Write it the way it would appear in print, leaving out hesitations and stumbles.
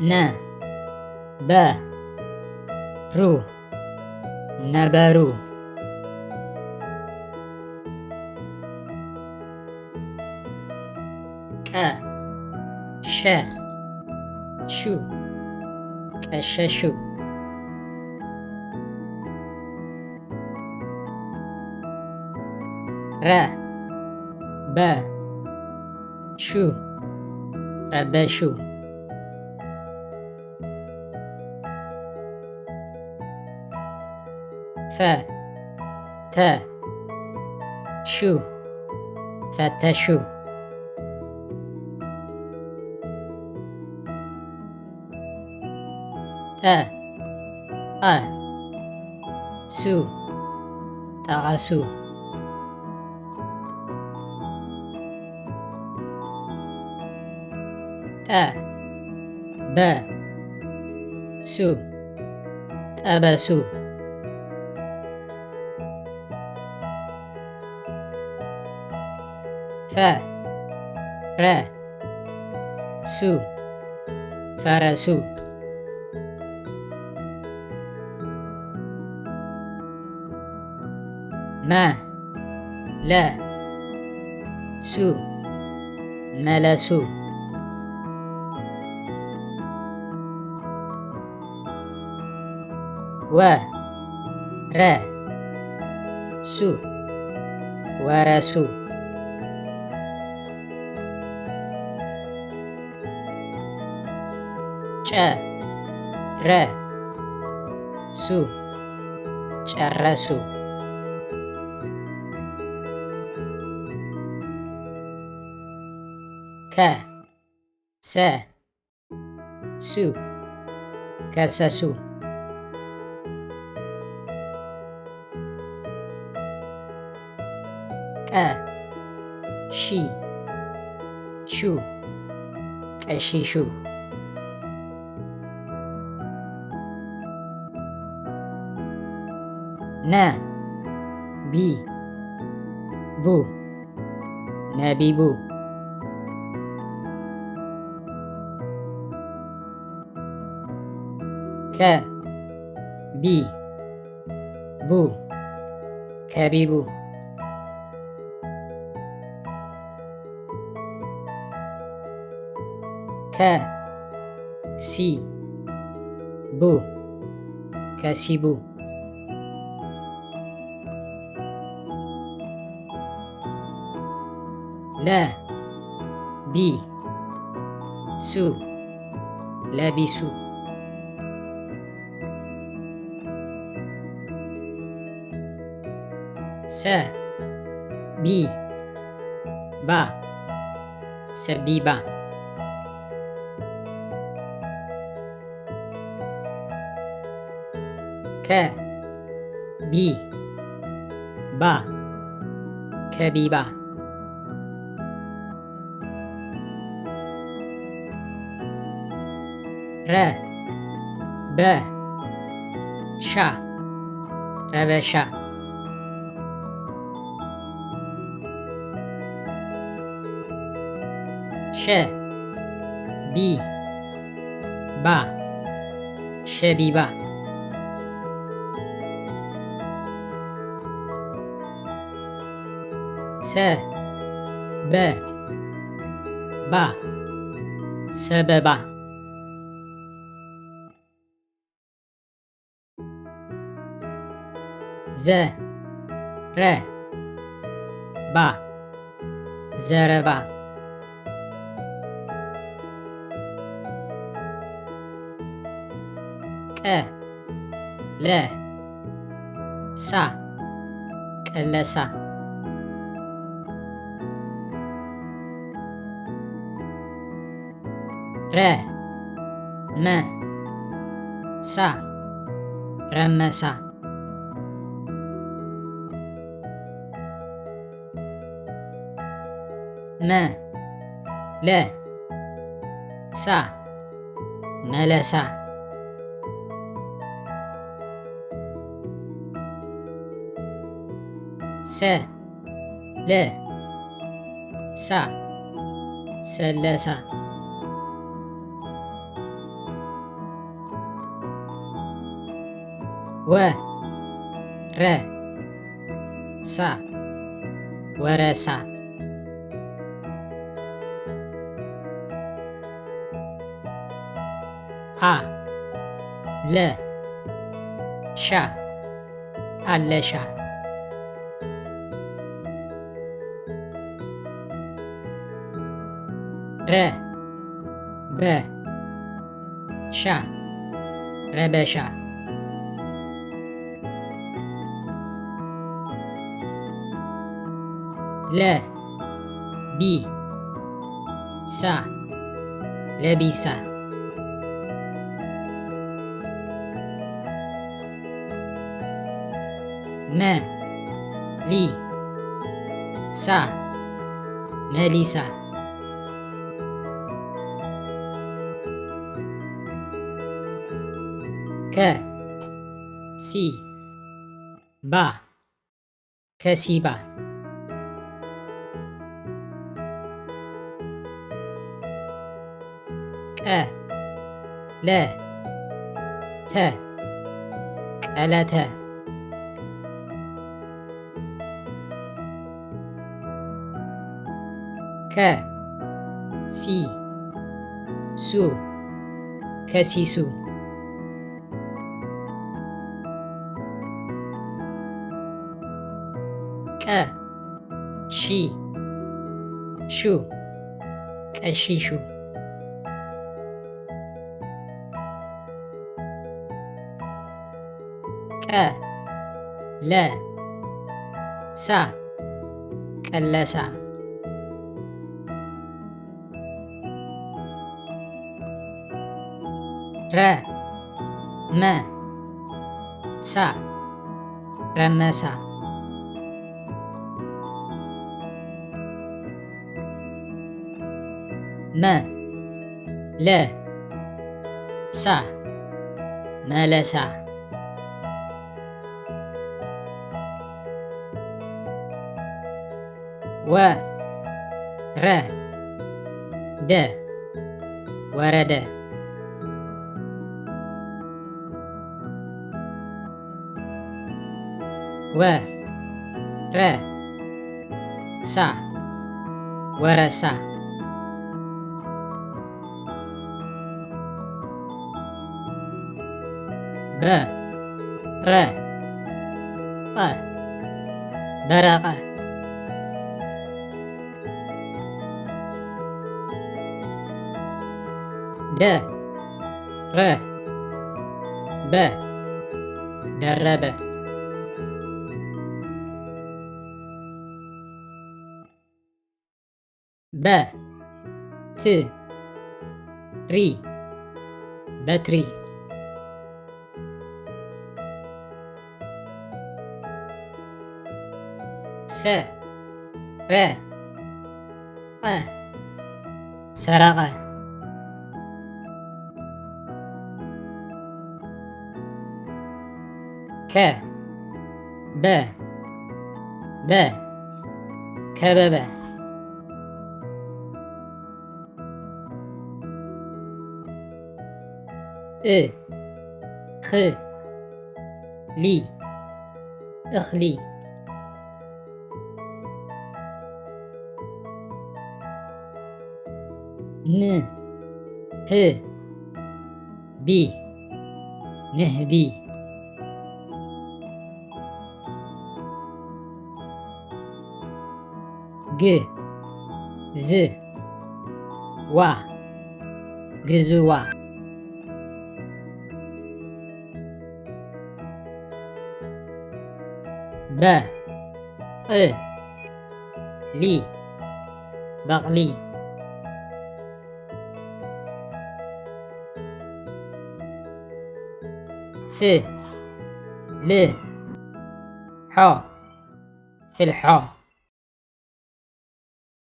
ነ በሩ ነበሩ። ቀሸሹ ቀሸሹ። ረበሹ ረበሹ። ፈተሹ ፈተሹ። ጠቀሱ ጠቀሱ። ጠበሱ ጠበሱ። ፈረሱ ፈረሱ። መለሱ መለሱ። ወረሱ ወረሱ። ጨረሱ ጨረሱ። ከሰሱ ከሰሱ። ቀሺሹ ቀሺሹ። ነቢቡ ነቢቡ። ከቢቡ ከቢቡ። ከሲቡ ከሲቡ። ለቢሱ ለቢሱ። ሰቢባ ሰቢባ። ከቢባ ከቢባ። ረበሻ ረበሻ። ሸቢባ ሸቢባ። ሰበባ ሰበባ። ዘረባ ዘረባ። ቀለሳ ቀለሳ። ረመሳ ረመሳ። መለሳ መለሳ። ሰለሳ ሰለሳ። ወረሳ ወረሳ አለሻ አለሻ ረበሻ ረበሻ ለቢሳ ለቢሳ መሊሳ መሊሳ ከሲባ ከሲባ ቀለተ ቀለተ ከሲሱ ከሲሱ ቀሺሹ ቀሺሹ ቀለሳ ቀለሳ ረመሳ ረመሳ መለሳ መለሳ ወረደ ወረደ ወረሳ ወረሳ በረቀ በረቀ ደረበ ደረበ በትሪ በትሪ ሰረቀ ሰረቀ ከበበ ከበበ እኽሊ እኽሊ ንህቢ ንህቢ ግዝዋ ግዝዋ በቅሊ በቅሊ ፍልሖ ፍልሖ